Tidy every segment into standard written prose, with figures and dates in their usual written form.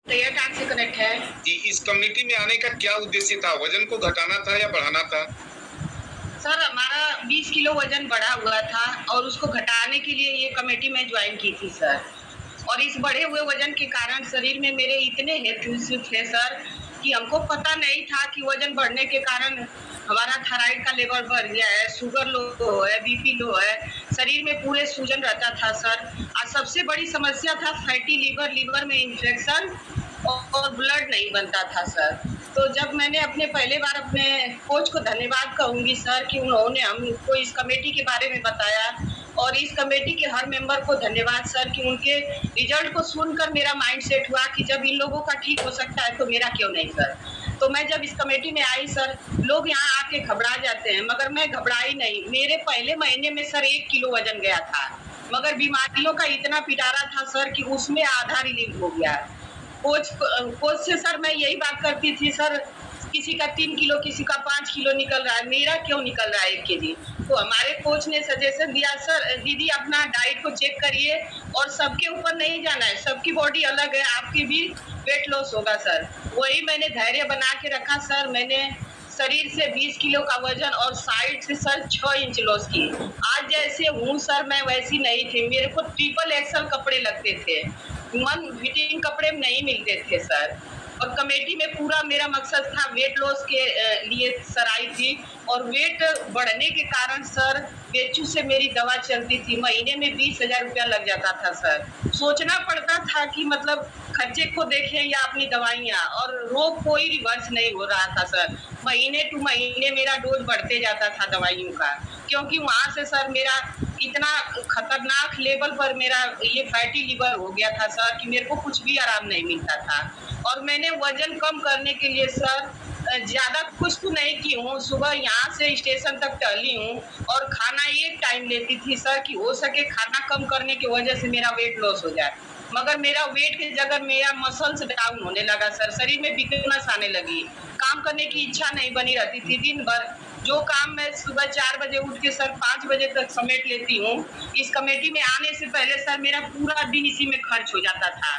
तो ये टाइम से कनेक्ट है कि इस कम्युनिटी में आने का क्या उद्देश्य था? वजन को घटाना था या बढ़ाना था? सर। हमारा 20 किलो वजन बढ़ा हुआ था और उसको घटाने के लिए ये कमेटी में ज्वाइन की थी सर। और इस बढ़े हुए वजन के कारण शरीर में मेरे इतने हेल्थ इश्यूज थे सर कि हमको पता नहीं था कि वजन बढ़ने के कारण हमारा थायराइड का लेवल बढ़ गया है, शुगर लो है, बीपी लो है, शरीर में पूरे सूजन रहता था सर। और सबसे बड़ी समस्या था फैटी लीवर, लीवर में इंफेक्शन और ब्लड नहीं बनता था सर। तो जब मैंने अपने पहले बार अपने कोच को धन्यवाद कहूंगी सर कि उन्होंने हमको इस कमेटी के बारे में बताया, और इस कमेटी के हर मेंबर को धन्यवाद सर कि उनके रिजल्ट को सुनकर मेरा माइंड सेट हुआ कि जब इन लोगों का ठीक हो सकता है तो मेरा क्यों नहीं सर। तो मैं जब इस कमेटी में आई सर, लोग यहाँ आके घबरा जाते हैं मगर मैं घबराई नहीं। मेरे पहले महीने में सर 1 किलो वजन गया था, मगर बीमारियों का इतना पिटारा था सर कि उसमें आधा रिलीव हो गया। कोच से सर मैं यही बात करती थी सर, किसी का 3 किलो, किसी का 5 किलो निकल रहा है, मेरा क्यों निकल रहा है 1 केजी। तो हमारे कोच ने सजेशन दिया, सर दीदी अपना डाइट को चेक करिए और सबके ऊपर नहीं जाना है, सबकी बॉडी अलग है, आपकी भी वेट लॉस होगा सर। वही मैंने धैर्य बना के रखा सर। मैंने शरीर से 20 किलो का वजन और साइड से सर 6 इंच लॉस की। आज जैसे हूँ सर मैं वैसी नहीं थी, मेरे को ट्रिपल एक्सल कपड़े लगते थे, मन फिटिंग कपड़े नहीं मिलते थे सर। और कमेटी में पूरा मेरा मकसद था वेट लॉस के लिए सर आई थी। और वेट बढ़ने के कारण सर बेचू से मेरी दवा चलती थी, महीने में 20,000 रुपया लग जाता था सर। सोचना पड़ता था कि मतलब खर्चे को देखें या अपनी दवाइयाँ, और रोग कोई रिवर्स नहीं हो रहा था सर। महीने टू महीने मेरा डोज बढ़ते जाता था दवाइयों का, क्योंकि वहाँ से सर मेरा इतना खतरनाक लेवल पर मेरा ये फैटी लीवर हो गया था सर कि मेरे को कुछ भी आराम नहीं मिलता था। और मैंने वजन कम करने के लिए सर ज्यादा कुछ तो नहीं की हूँ, सुबह यहाँ से स्टेशन तक टहली हूँ और खाना एक टाइम लेती थी सर कि हो सके खाना कम करने की वजह से मेरा वेट लॉस हो जाए। मगर मेरा वेट की जगह मेरा मसल्स डाउन होने लगा सर, शरीर में वीकनेस आने लगी, काम करने की इच्छा नहीं बनी रहती थी। दिन भर जो काम मैं सुबह 4 बजे उठ के सर 5 बजे तक समेट लेती हूँ, इस कमेटी में आने से पहले सर मेरा पूरा दिन इसी में खर्च हो जाता था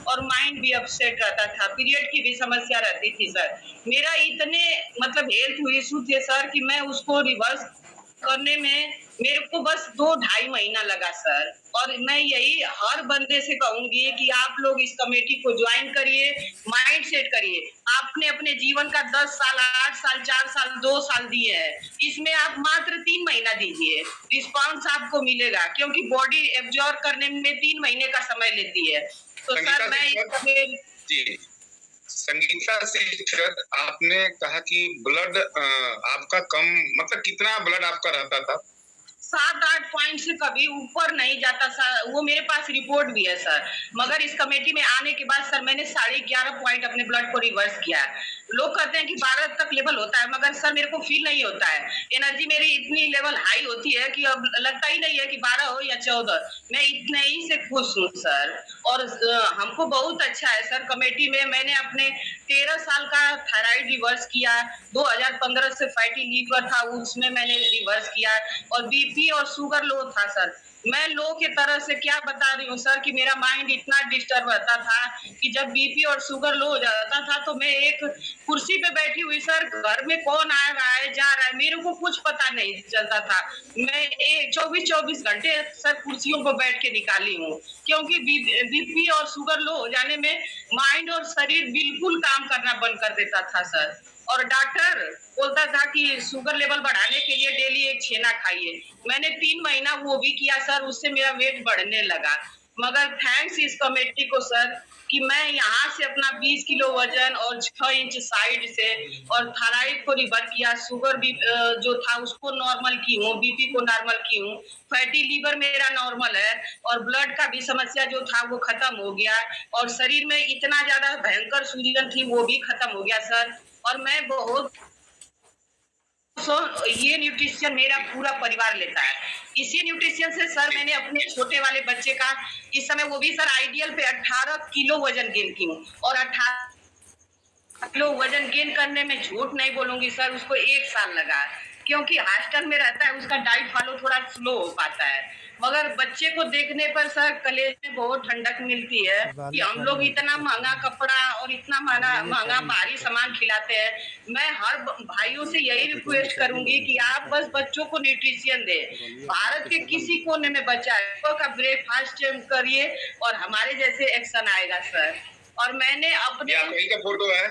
और माइंड भी अपसेट रहता था, पीरियड की भी समस्या रहती थी सर। मेरा इतने मतलब हेल्थ इशू थे सर कि मैं उसको रिवर्स करने में मेरे को बस 2 ढाई महीना लगा सर। और मैं यही हर बंदे से कहूंगी कि आप लोग इस कमेटी को ज्वाइन करिए, माइंड सेट करिए। आपने अपने जीवन का 10 साल, 8 साल, 4 साल, 2 साल दिए हैं, इसमें आप मात्र 3 महीना दीजिए, रिस्पॉन्स आपको मिलेगा, क्योंकि बॉडी एब्जॉर्ब करने में 3 महीने का समय लेती है। तो सर मैं जी संगीता सिस्टर, आपने कहा कि ब्लड आपका कम, मतलब कितना ब्लड आपका रहता था? 7-8 पॉइंट से कभी ऊपर नहीं जाता सर, वो मेरे पास रिपोर्ट भी है सर। मगर इस कमेटी में आने के बाद सर मैंने 11.5 पॉइंट अपने ब्लड को रिवर्स किया है। लोग कहते हैं कि 12 तक लेवल होता है, मगर सर मेरे को फील नहीं होता है। एनर्जी मेरी इतनी लेवल हाई होती है कि अब लगता ही नहीं है कि 12 हो या 14, मैं इतने ही से खुश हूँ सर। और हमको बहुत अच्छा है सर कमेटी में। मैंने अपने 13 साल का थायराइड रिवर्स किया, 2015 से फैटी लीवर था उसमें मैंने रिवर्स किया, और बीपी और शुगर लो था सर। मैं लो के तरह से क्या बता रही हूँ सर कि मेरा माइंड इतना डिस्टर्ब रहता था कि जब बीपी और शुगर लो हो जाता था तो मैं एक कुर्सी पे बैठी हुई सर, घर में कौन आ रहा है जा रहा है मेरे को कुछ पता नहीं चलता था। मैं 24-24 घंटे सर कुर्सियों पर बैठ के निकाली हूँ, क्योंकि बीपी और शुगर लो हो जाने में माइंड और शरीर बिल्कुल काम करना बंद कर देता था सर। और डॉक्टर बोलता था कि शुगर लेवल बढ़ाने के लिए डेली एक छेना खाइए। मैंने 3 महीना वो भी किया सर, उससे मेरा वेट बढ़ने लगा। मगर थैंक्स इस कमेटी को सर कि मैं यहाँ से अपना 20 किलो वजन और 6 इंच साइड से और थायराइड को रिवर किया, शुगर भी जो था उसको नॉर्मल की हूँ, बीपी को नॉर्मल की हूँ, फैटी लीवर मेरा नॉर्मल है, और ब्लड का भी समस्या जो था वो खत्म हो गया, और शरीर में इतना ज्यादा भयंकर सूजन थी वो भी खत्म हो गया सर। और मैं बहुत ये न्यूट्रिशन मेरा पूरा परिवार लेता है। इसी न्यूट्रिशन से सर मैंने अपने छोटे वाले बच्चे का इस समय वो भी सर आइडियल पे 18 किलो वजन गेन की हूँ, और 18 किलो वजन गेन करने में झूठ नहीं बोलूंगी सर, उसको 1 साल लगा, क्योंकि हॉस्टल में रहता है, उसका डाइट फॉलो थोड़ा स्लो हो पाता है। मगर बच्चे को देखने पर सर कलेज में बहुत ठंडक मिलती है कि हम लोग इतना महंगा कपड़ा और इतना महंगा महंगा भारी सामान खिलाते हैं। मैं हर भाइयों से यही रिक्वेस्ट करूंगी कि आप बस बच्चों को न्यूट्रिशन दें। भारत के किसी कोने में बच्चा है, सुबह का ब्रेकफास्ट करिए और हमारे जैसे एक्शन आएगा सर। और मैंने ये अपने आपकी का फोटो है?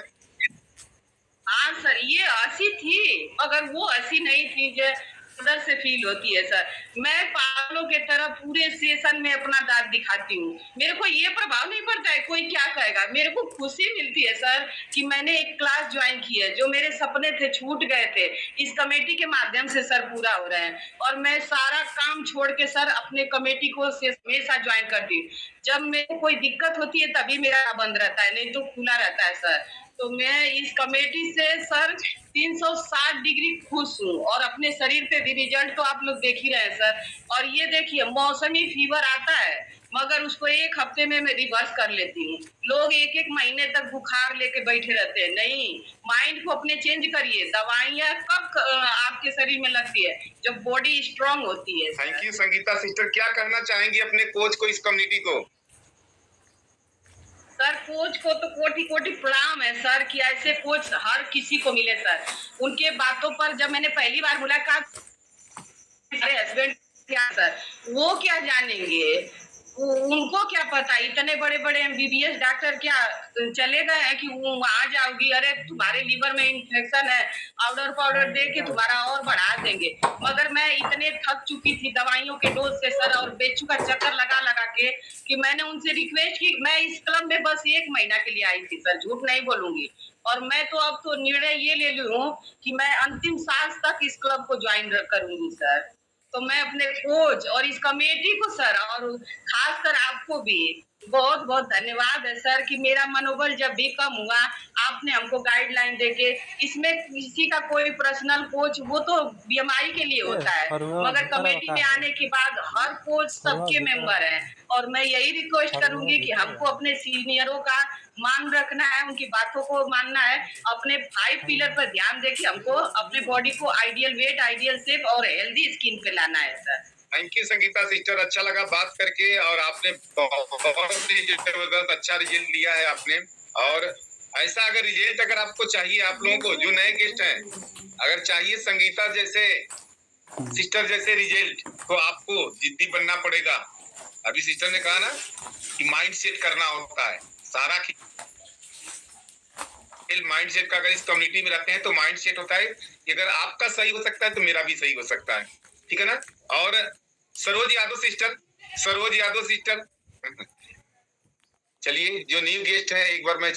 हाँ सर, ये हंसी थी मगर वो हंसी नहीं थी जो अंदर से फील होती है सर। मैं पागलों के तरह पूरे सेशन में अपना दांत दिखाती हूँ। मेरे को ये प्रभाव नहीं पड़ता है कोई क्या कहेगा, मेरे को खुशी मिलती है सर कि मैंने एक क्लास ज्वाइन की है। जो मेरे सपने थे छूट गए थे, इस कमेटी के माध्यम से सर पूरा हो रहे हैं। और मैं सारा काम छोड़ के सर अपने कमेटी को हमेशा ज्वाइन करती हूँ। जब मेरे को कोई दिक्कत होती है तभी मेरा बंद रहता है, नहीं तो खुला रहता है सर। तो मैं इस कमेटी से सर 360 डिग्री खुश हूँ और अपने शरीर पे भी रिजल्ट तो आप लोग देख ही रहे हैं सर। और ये देखिए मौसमी फीवर आता है मगर उसको एक हफ्ते में मैं रिवर्स कर लेती हूँ। लोग एक एक महीने तक बुखार लेके बैठे रहते हैं। नहीं, माइंड को अपने चेंज करिए। दवाइयाँ कब आपके शरीर में लगती है? जब बॉडी स्ट्रांग होती है। Thank you Sangeeta sister. क्या कहना चाहेंगी अपने कोच को, इस कम्युनिटी को? सर कोच को तो कोटि कोटि प्रणाम है सर कि ऐसे कोच हर किसी को मिले सर। उनके बातों पर जब मैंने पहली बार मुलाकात हस्बैंड क्या सर, वो क्या जानेंगे, उनको क्या पता। इतने बड़े बड़े एमबीबीएस डॉक्टर क्या चले गए हैं कि वो वहां जाओगी, अरे तुम्हारे लीवर में इन्फेक्शन है, पाउडर पाउडर दे के तुम्हारा और बढ़ा देंगे। मगर मैं इतने थक चुकी थी दवाइयों के डोज से सर और बेचू का चक्कर लगा लगा के कि मैंने उनसे रिक्वेस्ट की। मैं इस क्लब में बस 1 महीना के लिए आई थी सर, झूठ नहीं बोलूंगी। और मैं तो अब तो निर्णय ये ले ली हूँ कि मैं अंतिम सांस तक इस क्लब को ज्वाइन करूंगी सर। तो मैं अपने कोच और इस कमेटी को सर और खासकर आपको भी बहुत बहुत धन्यवाद है सर कि मेरा मनोबल जब भी कम हुआ आपने हमको गाइडलाइन देके। इसमें किसी का कोई पर्सनल कोच वो तो बीएमआई के लिए होता है, मगर कमेटी में आने के बाद हर कोच सबके मेंबर है। और मैं यही रिक्वेस्ट करूंगी कि हमको अपने सीनियरों का मान रखना है, उनकी बातों को मानना है, अपने 5 पिलर पर ध्यान देके हमको अपने बॉडी को आइडियल वेट, आइडियल शेप और हेल्दी स्किन पे लाना है sir. Thank you Sangeeta sister, अच्छा लगा बात करके और आपने बहुत ही जबरदस्त अच्छा रिजल्ट लिया है आपने। और ऐसा अगर रिजल्ट अगर आपको चाहिए, आप लोगों को जो नए गेस्ट हैं अगर चाहिए संगीता जैसे सिस्टर जैसे रिजल्ट, तो आपको जिद्दी बनना पड़ेगा। अभी सिस्टर ने कहा ना कि माइंड सेट करना होता है, सारा माइंड सेट का अगर इस कम्युनिटी में रहते हैं तो माइंड सेट होता है कि अगर आपका सही हो सकता है तो मेरा भी सही हो सकता है, ठीक है ना। और सरोज यादव सिस्टर चलिए जो न्यू गेस्ट है एक बार मैं